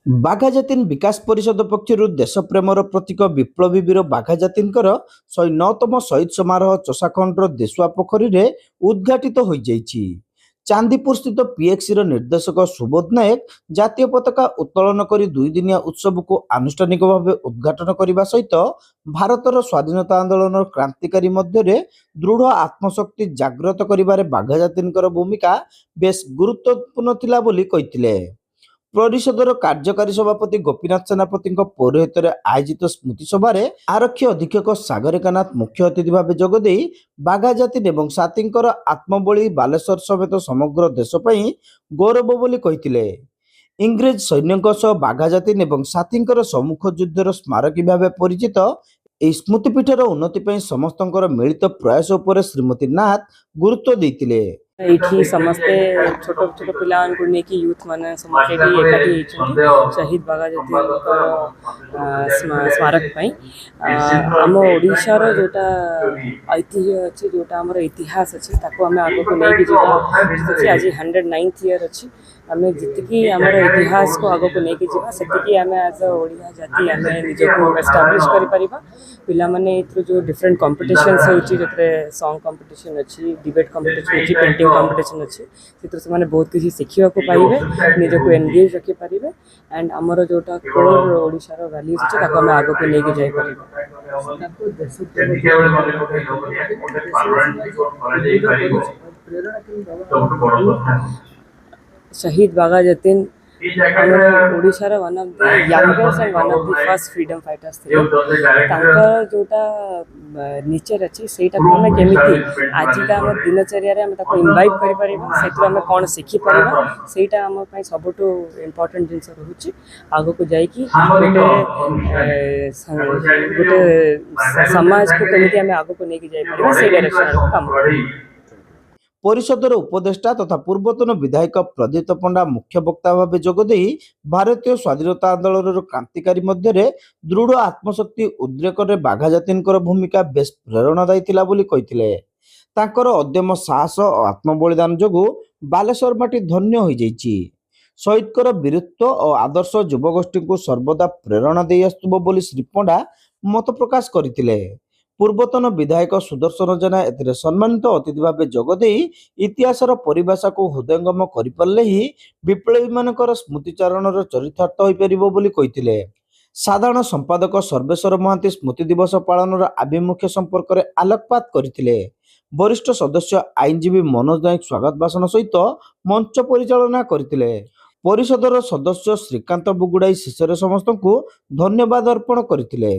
ବାଘାଯତୀନ ବିକାଶ ପରିଷଦ ପକ୍ଷରୁ ଦେଶପ୍ରେମର ପ୍ରତୀକ ବିପ୍ଳବୀ ବୀର ବାଘାଯତୀନଙ୍କର 109ତମ ଶହୀଦ ସମାରୋହ ଚଷାଖଣ୍ଡର ଦେଶୁଆ ପୋଖରୀରେ ଉଦ୍ଘାଟିତ ହୋଇଯାଇଛି। ଚାନ୍ଦିପୁର ସ୍ଥିତ ପିଏକ୍ସିର ନିର୍ଦ୍ଦେଶକ ସୁବୋଧ ନାୟକ ଜାତୀୟ ପତାକା ଉତ୍ତୋଳନ କରି ଦୁଇଦିନିଆ ଉତ୍ସବକୁ ଆନୁଷ୍ଠାନିକ ଭାବେ ଉଦ୍ଘାଟନ କରିବା ସହିତ ଭାରତର ସ୍ୱାଧୀନତା ଆନ୍ଦୋଳନର କ୍ରାନ୍ତିକାରୀ ମଧ୍ୟରେ ଦୃଢ଼ ଆତ୍ମଶକ୍ତି ଜାଗ୍ରତ କରିବାରେ ବାଘାଯତୀନଙ୍କର ଭୂମିକା ବେଶ ଗୁରୁତ୍ୱପୂର୍ଣ୍ଣ ଥିଲା ବୋଲି କହିଥିଲେ। ପରିଷଦର କାର୍ଯ୍ୟକାରୀ ସଭାପତି ଗୋପୀନାଥ ସେନାପତିଙ୍କ ପୌରୋହିତ୍ୟରେ ଆୟୋଜିତ ସ୍ମୃତି ସଭାରେ ଆରକ୍ଷୀ ଅଧୀକ୍ଷକ ସାଗରିକା ନାଥ ମୁଖ୍ୟ ଅତିଥି ଭାବେ ଯୋଗଦେଇ ବାଘାଯତୀନ ଏବଂ ସାଥୀଙ୍କର ଆତ୍ମବଳୀ ବାଲେଶ୍ୱର ସମେତ ସମଗ୍ର ଦେଶ ପାଇଁ ଗୌରବ ବୋଲି କହିଥିଲେ। ଇଂରେଜ ସୈନ୍ୟଙ୍କ ସହ ବାଘାଯତୀନ ଏବଂ ସାଥୀଙ୍କର ସମ୍ମୁଖ ଯୁଦ୍ଧର ସ୍ମାରକୀ ଭାବେ ପରିଚିତ ଏହି ସ୍ମୃତିପୀଠର ଉନ୍ନତି ପାଇଁ ସମସ୍ତଙ୍କର ମିଳିତ ପ୍ରୟାସ ଉପରେ ଶ୍ରୀମତୀ ନାଥ ଗୁରୁତ୍ୱ ଦେଇଥିଲେ। ଏଇଠି ସମସ୍ତେ ଛୋଟ ଛୋଟ ପିଲାମାନଙ୍କୁ ନେଇକି ୟୁଥ୍ ମାନେ ସମସ୍ତେ ଏଠି ଏକାଠି ହେଇଛନ୍ତି ଶହୀଦ ବାଘାଯତୀନଙ୍କର ସ୍ମାରକ ପାଇଁ। ଆମ ଓଡ଼ିଶାର ଯେଉଁଟା ଐତିହ୍ୟ ଅଛି, ଯେଉଁଟା ଆମର ଇତିହାସ ଅଛି, ତାକୁ ଆମେ ଆଗକୁ ନେଇକି ଯିବା। ଆଜି 109th ଇୟର୍ ଅଛି। ଆମେ ଯେତିକି ଆମର ଇତିହାସକୁ ଆଗକୁ ନେଇକି ଯିବା ସେତିକି ଆମେ ଆଜ ଓଡ଼ିଆ ଜାତି ଆମେ ନିଜକୁ ଏଷ୍ଟାବ୍ଲିଶ୍ କରିପାରିବା। ପିଲାମାନେ ଏଥିରୁ ଯେଉଁ ଡିଫରେଣ୍ଟ କମ୍ପିଟିସନ୍ସ ହେଉଛି, ସେଥିରେ ସଙ୍ଗ କମ୍ପିଟିସନ୍ ଅଛି, ଡିବେଟ୍ କମ୍ପିଟିସନ୍ ଅଛି, ପେଣ୍ଟିଂ କମ୍ପିଟିସନ୍ ଅଛି, ସେଥିରୁ ସେମାନେ ବହୁତ କିଛି ଶିଖିବାକୁ ପାଇବେ, ନିଜକୁ ଏନଗେଜ୍ ରଖିପାରିବେ ଆଣ୍ଡ ଆମର ଯେଉଁଟା କୋର୍ ଓଡ଼ିଶାର ଭ୍ୟାଲ୍ୟୁଜ୍ ଅଛି ତାକୁ ଆମେ ଆଗକୁ ନେଇକି ଯାଇପାରିବା। शहीद बाघाଯତୀନ ଆମର ଓଡ଼ିଶାର one of the youngest and one of the first freedom fighters ଥିଲେ। ତାଙ୍କର ଯେଉଁଟା ନେଚର୍ ଅଛି ସେଇଟାକୁ ଆମେ କେମିତି ଆଜିକା ଆମ ଦିନଚର୍ଯ୍ୟାରେ ଆମେ ତାକୁ ଇମ୍ବାଇବ୍ କରିପାରିବା, ସେଥିରୁ ଆମେ କ'ଣ ଶିଖିପାରିବା, ସେଇଟା ଆମ ପାଇଁ ସବୁଠୁ ଇମ୍ପୋର୍ଟାଣ୍ଟ ଜିନିଷ ରହୁଛି। ଆଗକୁ ଯାଇକି ଗୋଟେ ସମାଜକୁ କେମିତି ଆମେ ଆଗକୁ ନେଇକି ଯାଇପାରିବା ସେଇ ଡାଇରେକ୍ସନରେ କାମ କରିବା। ପରିଷଦର ଉପଦେଷ୍ଟା ତଥା ପୂର୍ବତନ ବିଧାୟକ ପ୍ରଦୀପ୍ତ ପଣ୍ଡା ମୁଖ୍ୟ ବକ୍ତା ଭାବେ ଯୋଗଦେଇ ଭାରତୀୟ ସ୍ୱାଧୀନତା ଆନ୍ଦୋଳନର କ୍ରାନ୍ତିକାରୀ ମଧ୍ୟରେ ଦୃଢ଼ ଆତ୍ମଶକ୍ତି ଉଦ୍ରେକରେ ବାଘାଯତୀନଙ୍କର ଭୂମିକା ବେଶ ପ୍ରେରଣାଦାୟୀ ଥିଲା ବୋଲି କହିଥିଲେ। ତାଙ୍କର ଅଦମ୍ୟ ସାହସ ଓ ଆତ୍ମବଳିଦାନ ଯୋଗୁଁ ବାଲେଶ୍ୱର ମାଟି ଧନ୍ୟ ହୋଇଯାଇଛି। ଶହୀଦଙ୍କର ବୀରତ୍ୱ ଓ ଆଦର୍ଶ ଯୁବଗୋଷ୍ଠୀଙ୍କୁ ସର୍ବଦା ପ୍ରେରଣା ଦେଇ ଆସୁଥିବ ବୋଲି ଶ୍ରୀ ପଣ୍ଡା ମତ ପ୍ରକାଶ କରିଥିଲେ। ପୂର୍ବତନ ବିଧାୟକ ସୁଦର୍ଶନ ଜେନା ଏଥିରେ ସମ୍ମାନିତ ଅତିଥି ଭାବେ ଯୋଗଦେଇ ଇତିହାସର ପରିଭାଷାକୁ ହୃଦୟଙ୍ଗମ କରିପାରିଲେ ହିଁ ବିପ୍ଳବୀମାନଙ୍କର ସ୍ମୃତିଚାରଣର ଚରିତାର୍ଥ ହୋଇପାରିବ ବୋଲି କହିଥିଲେ। ସାଧାରଣ ସମ୍ପାଦକ ସର୍ବେଶ୍ୱର ମହାନ୍ତି ସ୍ମୃତି ଦିବସ ପାଳନର ଆଭିମୁଖ୍ୟ ସମ୍ପର୍କରେ ଆଲୋକପାତ କରିଥିଲେ। ବରିଷ୍ଠ ସଦସ୍ୟ ଆଇନଜୀବୀ ମନୋଜ ନାୟକ ସ୍ୱାଗତ ଭାଷଣ ସହିତ ମଞ୍ଚ ପରିଚାଳନା କରିଥିଲେ। ପରିଷଦର ସଦସ୍ୟ ଶ୍ରୀକାନ୍ତ ବୁଗୁଡାଇ ଶେଷରେ ସମସ୍ତଙ୍କୁ ଧନ୍ୟବାଦ ଅର୍ପଣ କରିଥିଲେ।